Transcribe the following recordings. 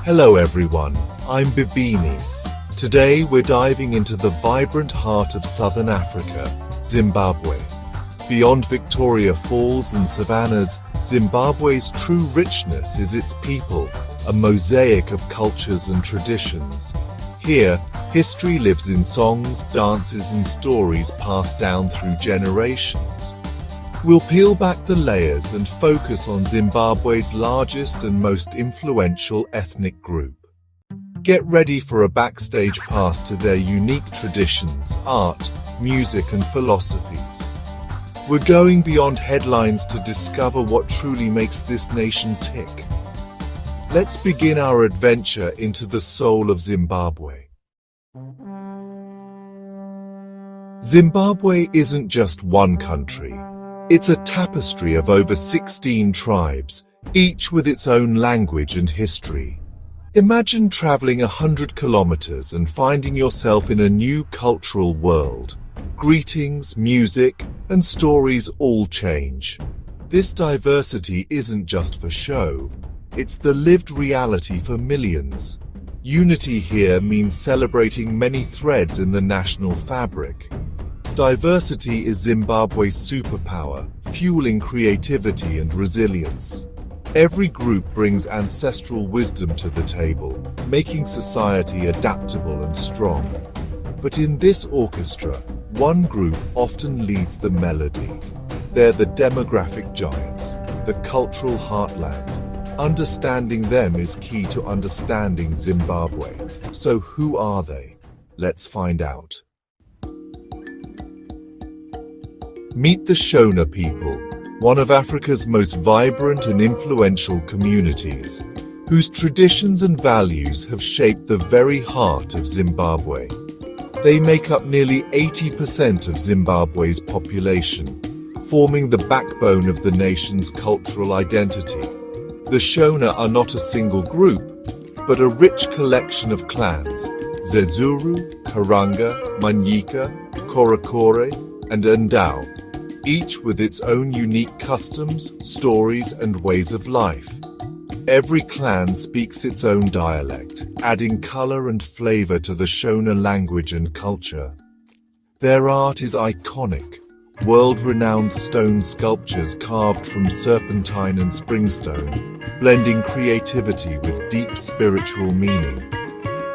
Hello everyone, I'm Bibini. Today we're diving into the vibrant heart of southern Africa, Zimbabwe. Beyond Victoria Falls and savannas, Zimbabwe's true richness is its people, a mosaic of cultures and traditions. Here, history lives in songs, dances and stories passed down through generations. We'll peel back the layers and focus on Zimbabwe's largest and most influential ethnic group. Get ready for a backstage pass to their unique traditions, art, music and philosophies. We're going beyond headlines to discover what truly makes this nation tick. Let's begin our adventure into the soul of Zimbabwe. Zimbabwe isn't just one country. It's a tapestry of over 16 tribes, each with its own language and history. Imagine traveling 100 kilometers and finding yourself in a new cultural world. Greetings, music, and stories all change. This diversity isn't just for show, it's the lived reality for millions. Unity here means celebrating many threads in the national fabric. Diversity is Zimbabwe's superpower, fueling creativity and resilience. Every group brings ancestral wisdom to the table, making society adaptable and strong. But in this orchestra, one group often leads the melody. They're the demographic giants, the cultural heartland. Understanding them is key to understanding Zimbabwe. So who are they? Let's find out. Meet the Shona people, one of Africa's most vibrant and influential communities, whose traditions and values have shaped the very heart of Zimbabwe. They make up nearly 80% of Zimbabwe's population, forming the backbone of the nation's cultural identity. The Shona are not a single group, but a rich collection of clans: Zezuru, Karanga, Manyika, Korakore, and Ndau, each with its own unique customs, stories, and ways of life. Every clan speaks its own dialect, adding color and flavor to the Shona language and culture. Their art is iconic, world-renowned stone sculptures carved from serpentine and springstone, blending creativity with deep spiritual meaning.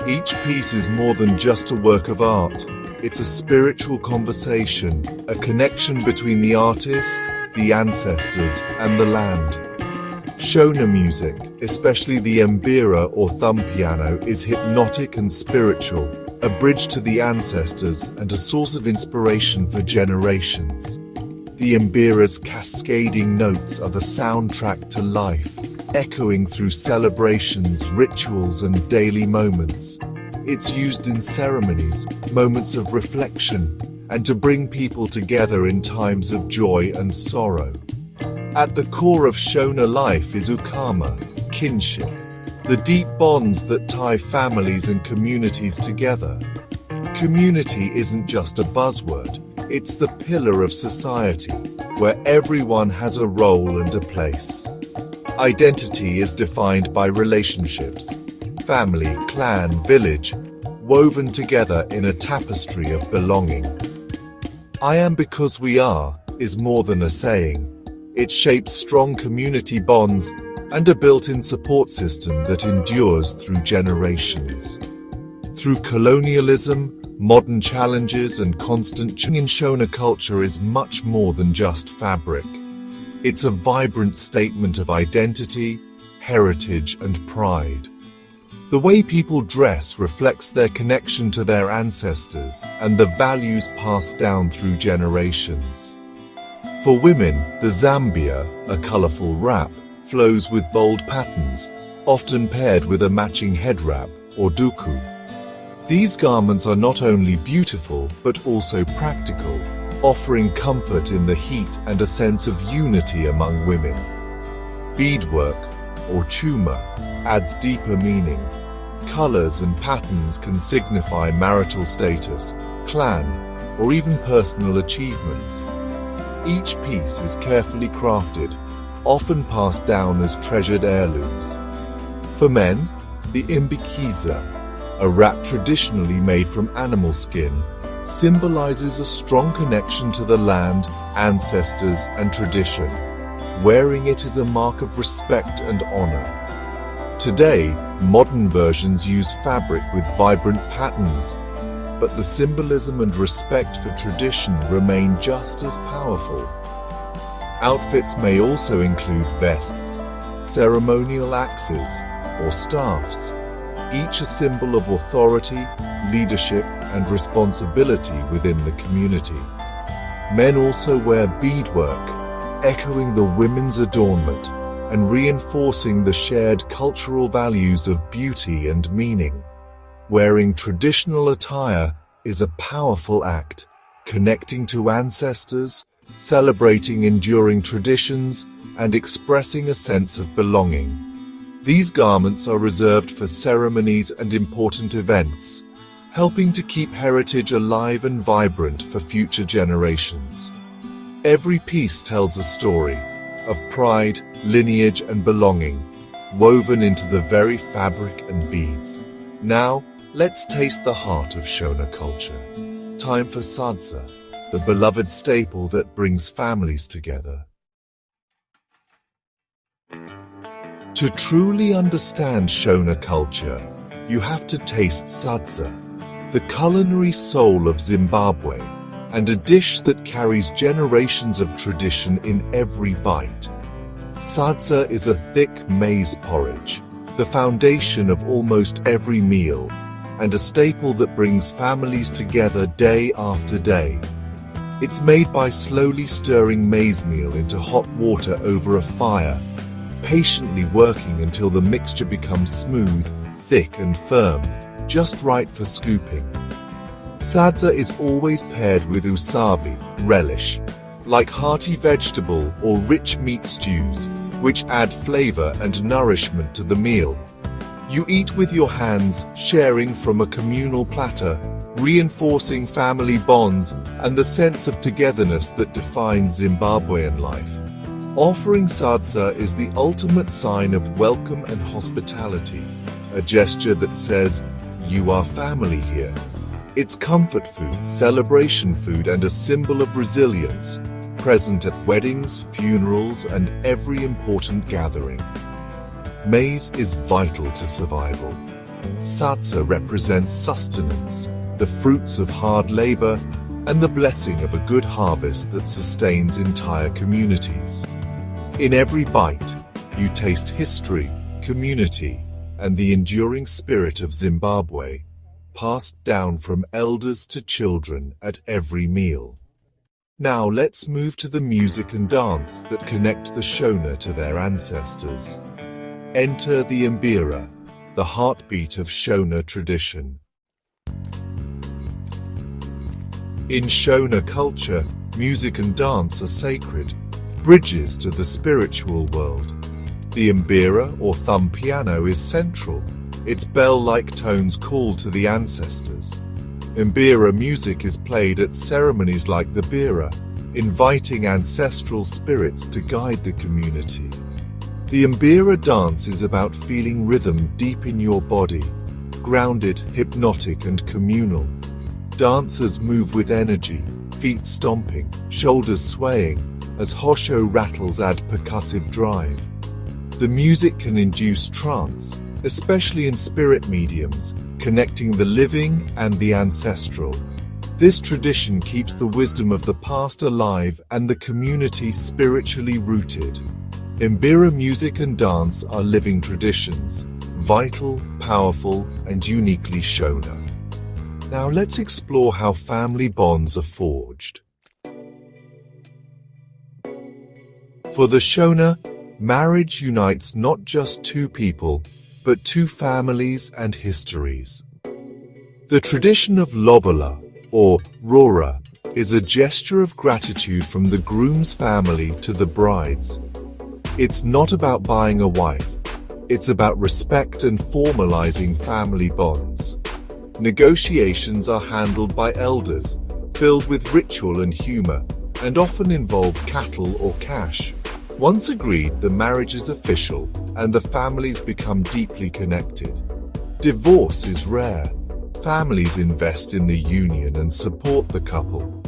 Each piece is more than just a work of art. It's a spiritual conversation, a connection between the artist, the ancestors, and the land. Shona music, especially the mbira or thumb piano, is hypnotic and spiritual, a bridge to the ancestors and a source of inspiration for generations. The mbira's cascading notes are the soundtrack to life, echoing through celebrations, rituals, and daily moments. It's used in ceremonies, moments of reflection, and to bring people together in times of joy and sorrow. At the core of Shona life is ukama, kinship, the deep bonds that tie families and communities together. Community isn't just a buzzword, it's the pillar of society, where everyone has a role and a place. Identity is defined by relationships. Family, clan, village, woven together in a tapestry of belonging. I am because we are is more than a saying. It shapes strong community bonds and a built-in support system that endures through generations. Through colonialism, modern challenges and constant change in Shona culture is much more than just fabric. It's a vibrant statement of identity, heritage and pride. The way people dress reflects their connection to their ancestors and the values passed down through generations. For women, the zambia, a colorful wrap, flows with bold patterns, often paired with a matching head wrap or duku. These garments are not only beautiful but also practical, offering comfort in the heat and a sense of unity among women. Beadwork, or chuma, adds deeper meaning. Colors and patterns can signify marital status, clan, or even personal achievements. Each piece is carefully crafted, often passed down as treasured heirlooms. For men, The imbikiza, a wrap traditionally made from animal skin, symbolizes a strong connection to the land, ancestors, and tradition. Wearing it is a mark of respect and honor. Today, modern versions use fabric with vibrant patterns, but the symbolism and respect for tradition remain just as powerful. Outfits may also include vests, ceremonial axes, or staffs, each a symbol of authority, leadership, and responsibility within the community. Men also wear beadwork, echoing the women's adornment and reinforcing the shared cultural values of beauty and meaning. Wearing traditional attire is a powerful act, connecting to ancestors, celebrating enduring traditions, and expressing a sense of belonging. These garments are reserved for ceremonies and important events, helping to keep heritage alive and vibrant for future generations. Every piece tells a story of pride, lineage, and belonging, woven into the very fabric and beads. Now, let's taste the heart of Shona culture. Time for sadza, the beloved staple that brings families together. To truly understand Shona culture, you have to taste sadza, the culinary soul of Zimbabwe, and a dish that carries generations of tradition in every bite. Sadza is a thick maize porridge, the foundation of almost every meal, and a staple that brings families together day after day. It's made by slowly stirring maize meal into hot water over a fire, patiently working until the mixture becomes smooth, thick and firm, just right for scooping. Sadza is always paired with usavi, relish, like hearty vegetable or rich meat stews, which add flavor and nourishment to the meal. You eat with your hands, sharing from a communal platter, reinforcing family bonds and the sense of togetherness that defines Zimbabwean life. Offering sadza is the ultimate sign of welcome and hospitality, a gesture that says, "You are family here." It's comfort food, celebration food, and a symbol of resilience, present at weddings, funerals, and every important gathering. Maize is vital to survival. Sadza represents sustenance, the fruits of hard labor, and the blessing of a good harvest that sustains entire communities. In every bite, you taste history, community, and the enduring spirit of Zimbabwe, passed down from elders to children at every meal. Now let's move to the music and dance that connect the Shona to their ancestors. Enter the mbira, the heartbeat of Shona tradition. In Shona culture, music and dance are sacred, bridges to the spiritual world. The mbira, or thumb piano, is central, its bell-like tones call to the ancestors. Mbira music is played at ceremonies like the bira, inviting ancestral spirits to guide the community. The mbira dance is about feeling rhythm deep in your body, grounded, hypnotic, and communal. Dancers move with energy, feet stomping, shoulders swaying, as hosho rattles add percussive drive. The music can induce trance, especially in spirit mediums, connecting the living and the ancestral. This tradition keeps the wisdom of the past alive and the community spiritually rooted. Mbira music and dance are living traditions, vital, powerful, and uniquely Shona. Now let's explore how family bonds are forged. For the Shona, marriage unites not just two people, but two families and histories. The tradition of lobola, or rora, is a gesture of gratitude from the groom's family to the bride's. It's not about buying a wife, it's about respect and formalizing family bonds. Negotiations are handled by elders, filled with ritual and humor, and often involve cattle or cash. Once agreed, the marriage is official, and the families become deeply connected. Divorce is rare. Families invest in the union and support the couple.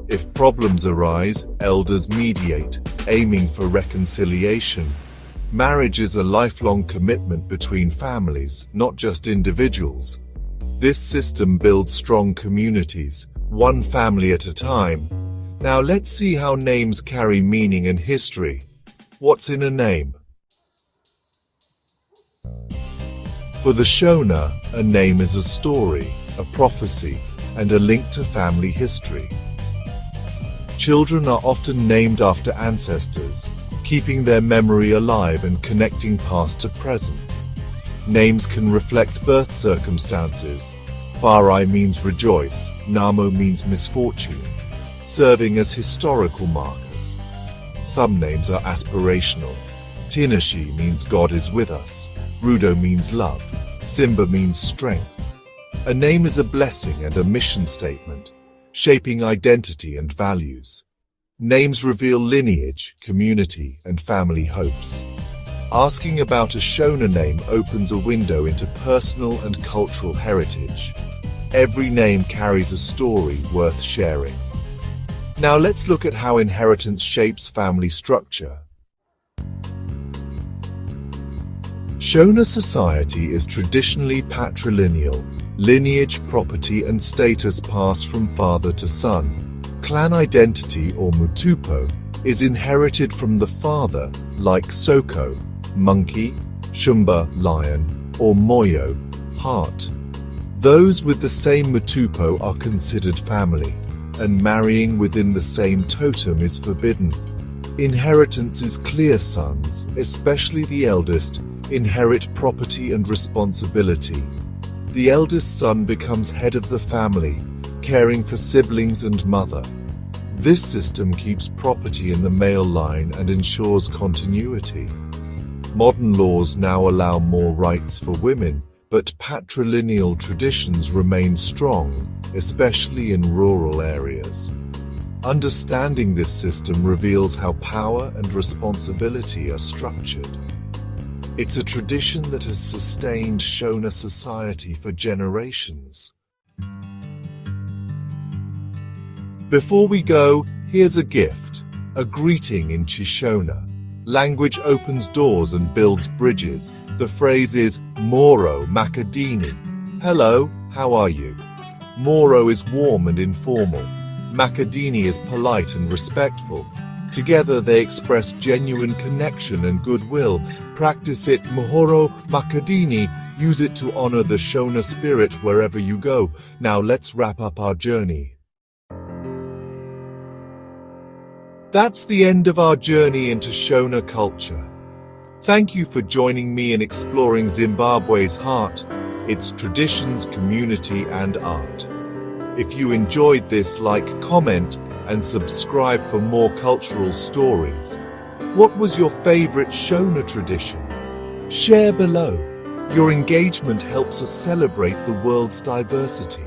If problems arise, elders mediate, aiming for reconciliation. Marriage is a lifelong commitment between families, not just individuals. This system builds strong communities, one family at a time. Now let's see how names carry meaning and history. What's in a name? For the Shona, a name is a story, a prophecy, and a link to family history. Children are often named after ancestors, keeping their memory alive and connecting past to present. Names can reflect birth circumstances. Farai means rejoice, Namo means misfortune, serving as historical markers. Some names are aspirational. Tinashi means God is with us. Rudo means love. Simba means strength. A name is a blessing and a mission statement, shaping identity and values. Names reveal lineage, community, and family hopes. Asking about a Shona name opens a window into personal and cultural heritage. Every name carries a story worth sharing. Now let's look at how inheritance shapes family structure. Shona society is traditionally patrilineal. Lineage, property, and status pass from father to son. Clan identity, or mutupo, is inherited from the father, like Soko, monkey, Shumba, lion, or Moyo, hart. Those with the same mutupo are considered family, and marrying within the same totem is forbidden. Inheritance is clear. Sons, especially the eldest, inherit property and responsibility. The eldest son becomes head of the family, caring for siblings and mother. This system keeps property in the male line and ensures continuity. Modern laws now allow more rights for women, but patrilineal traditions remain strong, especially in rural areas. Understanding this system reveals how power and responsibility are structured. It's a tradition that has sustained Shona society for generations. Before we go, here's a gift, a greeting in Shona. Language opens doors and builds bridges. The phrase is Moro Makadini. Hello, how are you? Moro is warm and informal. Makadini is polite and respectful. Together they express genuine connection and goodwill. Practice it. Mohoro Makadini. Use it to honor the Shona spirit wherever you go. Now let's wrap up our journey. That's the end of our journey into Shona culture. Thank you for joining me in exploring Zimbabwe's heart, its traditions, community, and art. If you enjoyed this, like, comment, and subscribe for more cultural stories. What was your favorite Shona tradition? Share below. Your engagement helps us celebrate the world's diversity.